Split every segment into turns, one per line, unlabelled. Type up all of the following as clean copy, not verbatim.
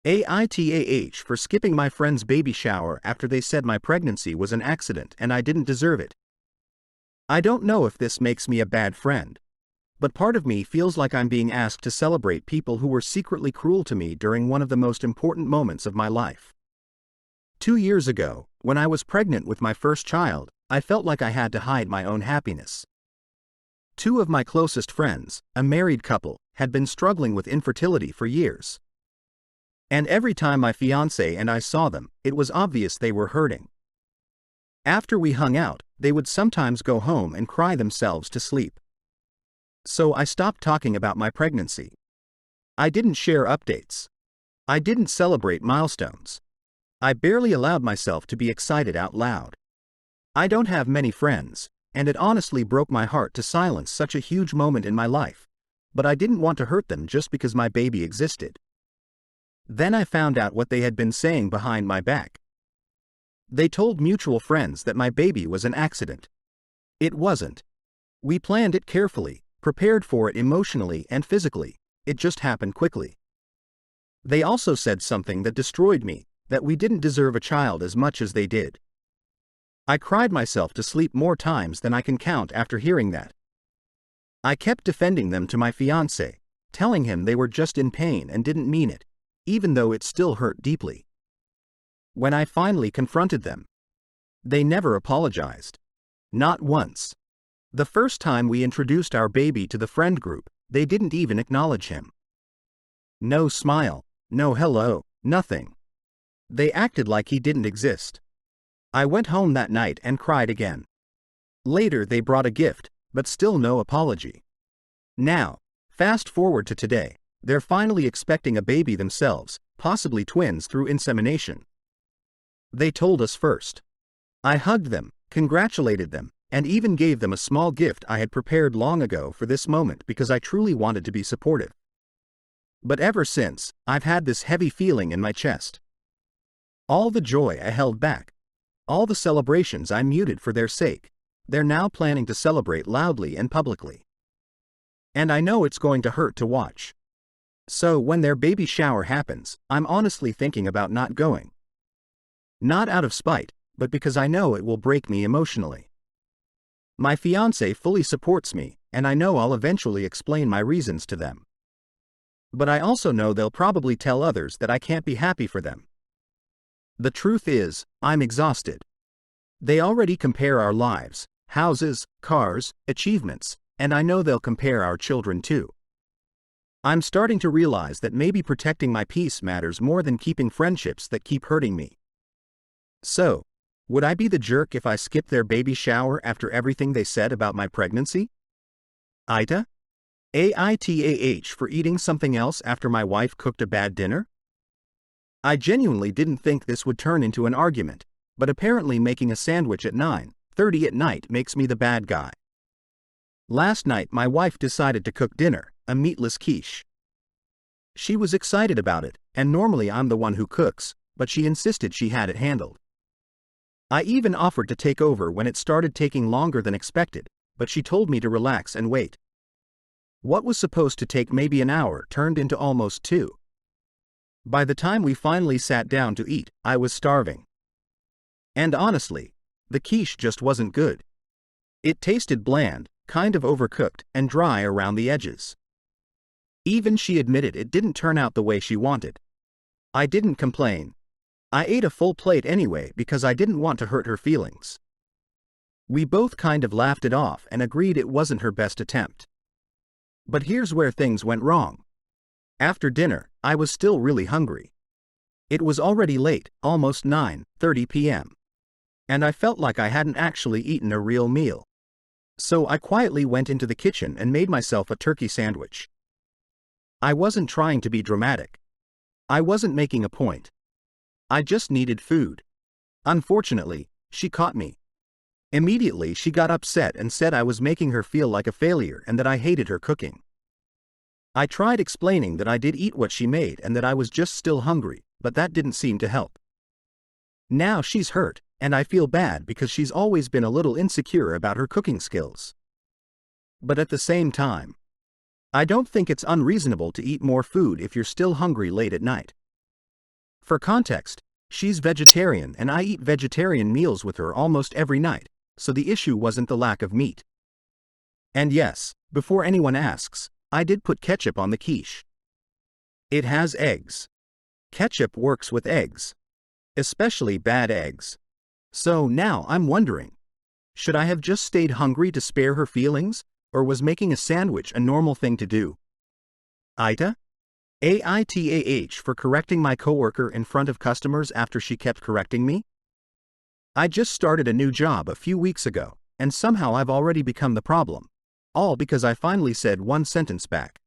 AITAH for skipping my friend's baby shower after they said my pregnancy was an accident and I didn't deserve it. I don't know if this makes me a bad friend, but part of me feels like I'm being asked to celebrate people who were secretly cruel to me during one of the most important moments of my life. 2 years ago, when I was pregnant with my first child, I felt like I had to hide my own happiness. Two of my closest friends, a married couple, had been struggling with infertility for years. And every time my fiancé and I saw them, it was obvious they were hurting. After we hung out, they would sometimes go home and cry themselves to sleep. So I stopped talking about my pregnancy. I didn't share updates. I didn't celebrate milestones. I barely allowed myself to be excited out loud. I don't have many friends, and it honestly broke my heart to silence such a huge moment in my life, but I didn't want to hurt them just because my baby existed. Then I found out what they had been saying behind my back. They told mutual friends that my baby was an accident. It wasn't. We planned it carefully, prepared for it emotionally and physically. It just happened quickly. They also said something that destroyed me, that we didn't deserve a child as much as they did. I cried myself to sleep more times than I can count after hearing that. I kept defending them to my fiancé, telling him they were just in pain and didn't mean it, even though it still hurt deeply. When I finally confronted them, they never apologized. Not once. The first time we introduced our baby to the friend group, they didn't even acknowledge him. No smile, no hello, nothing. They acted like he didn't exist. I went home that night and cried again. Later they brought a gift, but still no apology. Now, fast forward to today, they're finally expecting a baby themselves, possibly twins through insemination. They told us first. I hugged them, congratulated them, and even gave them a small gift I had prepared long ago for this moment because I truly wanted to be supportive. But ever since, I've had this heavy feeling in my chest. All the joy I held back, all the celebrations I muted for their sake, they're now planning to celebrate loudly and publicly. And I know it's going to hurt to watch. So when their baby shower happens, I'm honestly thinking about not going. Not out of spite, but because I know it will break me emotionally. My fiancé fully supports me, and I know I'll eventually explain my reasons to them. But I also know they'll probably tell others that I can't be happy for them. The truth is, I'm exhausted. They already compare our lives, houses, cars, achievements, and I know they'll compare our children too. I'm starting to realize that maybe protecting my peace matters more than keeping friendships that keep hurting me. So, would I be the jerk if I skipped their baby shower after everything they said about my pregnancy? Ita? AITAH for eating something else after my wife cooked a bad dinner? I genuinely didn't think this would turn into an argument, but apparently making a sandwich at 9:30 at night makes me the bad guy. Last night my wife decided to cook dinner, a meatless quiche. She was excited about it, and normally I'm the one who cooks, but she insisted she had it handled. I even offered to take over when it started taking longer than expected, but she told me to relax and wait. What was supposed to take maybe an hour turned into almost 2. By the time we finally sat down to eat, I was starving. And honestly, the quiche just wasn't good. It tasted bland, kind of overcooked, and dry around the edges. Even she admitted it didn't turn out the way she wanted. I didn't complain. I ate a full plate anyway because I didn't want to hurt her feelings. We both kind of laughed it off and agreed it wasn't her best attempt. But here's where things went wrong. After dinner, I was still really hungry. It was already late, almost 9:30 p.m. And I felt like I hadn't actually eaten a real meal. So I quietly went into the kitchen and made myself a turkey sandwich. I wasn't trying to be dramatic. I wasn't making a point. I just needed food. Unfortunately, she caught me. Immediately she got upset and said I was making her feel like a failure and that I hated her cooking. I tried explaining that I did eat what she made and that I was just still hungry, but that didn't seem to help. Now she's hurt, and I feel bad because she's always been a little insecure about her cooking skills. But at the same time, I don't think it's unreasonable to eat more food if you're still hungry late at night. For context, she's vegetarian and I eat vegetarian meals with her almost every night, so the issue wasn't the lack of meat. And yes, before anyone asks, I did put ketchup on the quiche. It has eggs. Ketchup works with eggs. Especially bad eggs. So now I'm wondering, should I have just stayed hungry to spare her feelings, or was making a sandwich a normal thing to do? Aita? AITAH for correcting my coworker in front of customers after she kept correcting me? I just started a new job a few weeks ago, and somehow I've already become the problem. All because I finally said one sentence back.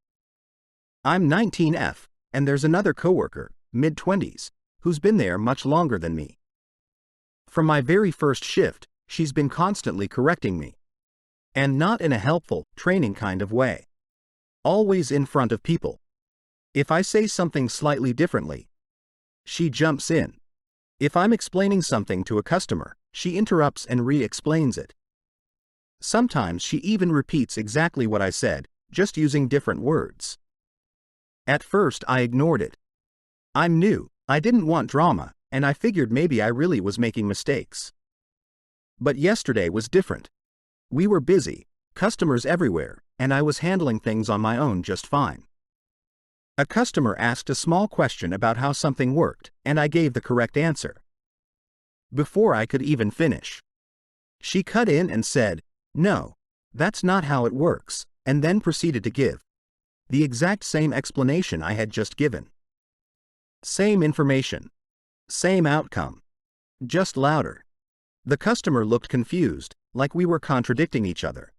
I'm 19F, and there's another coworker, mid-20s, who's been there much longer than me. From my very first shift, she's been constantly correcting me. And not in a helpful, training kind of way. Always in front of people. If I say something slightly differently, she jumps in. If I'm explaining something to a customer, she interrupts and re-explains it. Sometimes she even repeats exactly what I said, just using different words. At first I ignored it. I'm new, I didn't want drama, and I figured maybe I really was making mistakes. But yesterday was different. We were busy, customers everywhere, and I was handling things on my own just fine. A customer asked a small question about how something worked, and I gave the correct answer. Before I could even finish, she cut in and said, "No, that's not how it works," and then proceeded to give the exact same explanation I had just given. Same information. Same outcome. Just louder. The customer looked confused, like we were contradicting each other.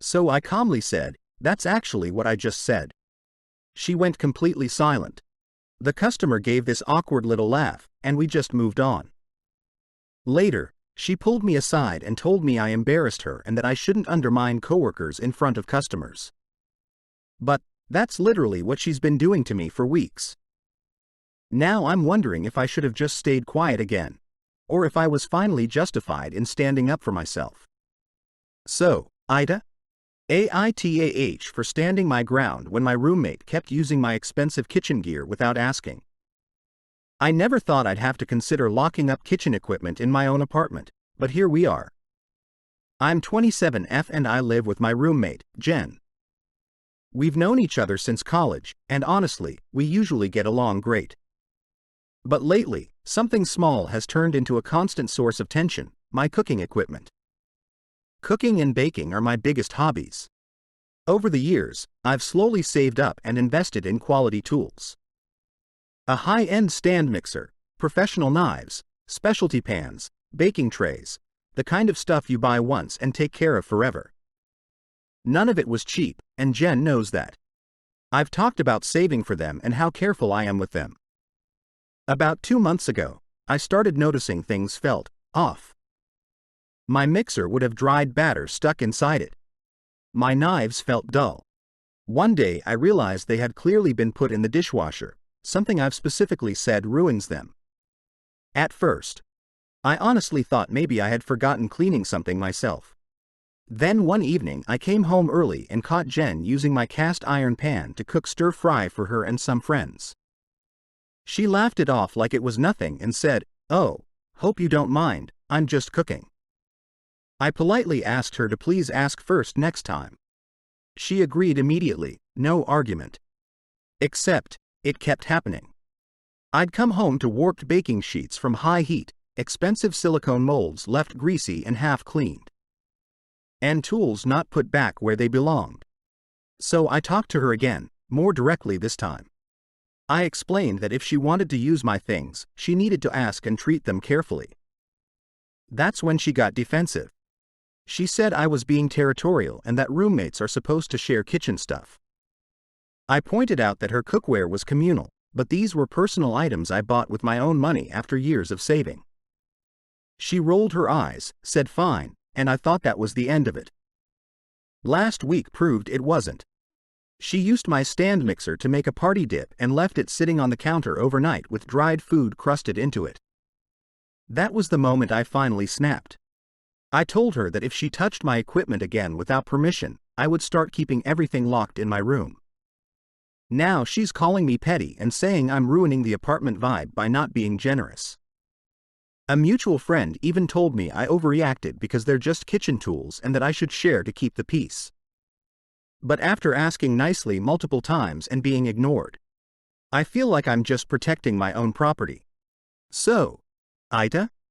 So I calmly said, "That's actually what I just said." She went completely silent. The customer gave this awkward little laugh, and we just moved on. Later, she pulled me aside and told me I embarrassed her and that I shouldn't undermine coworkers in front of customers. But that's literally what she's been doing to me for weeks. Now I'm wondering if I should have just stayed quiet again, or if I was finally justified in standing up for myself. So, Ida? AITAH for standing my ground when my roommate kept using my expensive kitchen gear without asking. I never thought I'd have to consider locking up kitchen equipment in my own apartment, but here we are. I'm 27F and I live with my roommate, Jen. We've known each other since college, and honestly, we usually get along great. But lately, something small has turned into a constant source of tension: my cooking equipment. Cooking and baking are my biggest hobbies. Over the years, I've slowly saved up and invested in quality tools. A high-end stand mixer, professional knives, specialty pans, baking trays, the kind of stuff you buy once and take care of forever. None of it was cheap, and Jen knows that. I've talked about saving for them and how careful I am with them. About 2 months ago, I started noticing things felt off. My mixer would have dried batter stuck inside it. My knives felt dull. One day I realized they had clearly been put in the dishwasher, something I've specifically said ruins them. At first, I honestly thought maybe I had forgotten cleaning something myself. Then one evening I came home early and caught Jen using my cast iron pan to cook stir-fry for her and some friends. She laughed it off like it was nothing and said, "Oh, hope you don't mind, I'm just cooking." I politely asked her to please ask first next time. She agreed immediately, no argument. Except, it kept happening. I'd come home to warped baking sheets from high heat, expensive silicone molds left greasy and half cleaned, and tools not put back where they belonged. So I talked to her again, more directly this time. I explained that if she wanted to use my things, she needed to ask and treat them carefully. That's when she got defensive. She said I was being territorial and that roommates are supposed to share kitchen stuff. I pointed out that her cookware was communal, but these were personal items I bought with my own money after years of saving. She rolled her eyes, said fine, and I thought that was the end of it. Last week proved it wasn't. She used my stand mixer to make a party dip and left it sitting on the counter overnight with dried food crusted into it. That was the moment I finally snapped. I told her that if she touched my equipment again without permission, I would start keeping everything locked in my room. Now she's calling me petty and saying I'm ruining the apartment vibe by not being generous. A mutual friend even told me I overreacted because they're just kitchen tools and that I should share to keep the peace. But after asking nicely multiple times and being ignored, I feel like I'm just protecting my own property. So, Ita?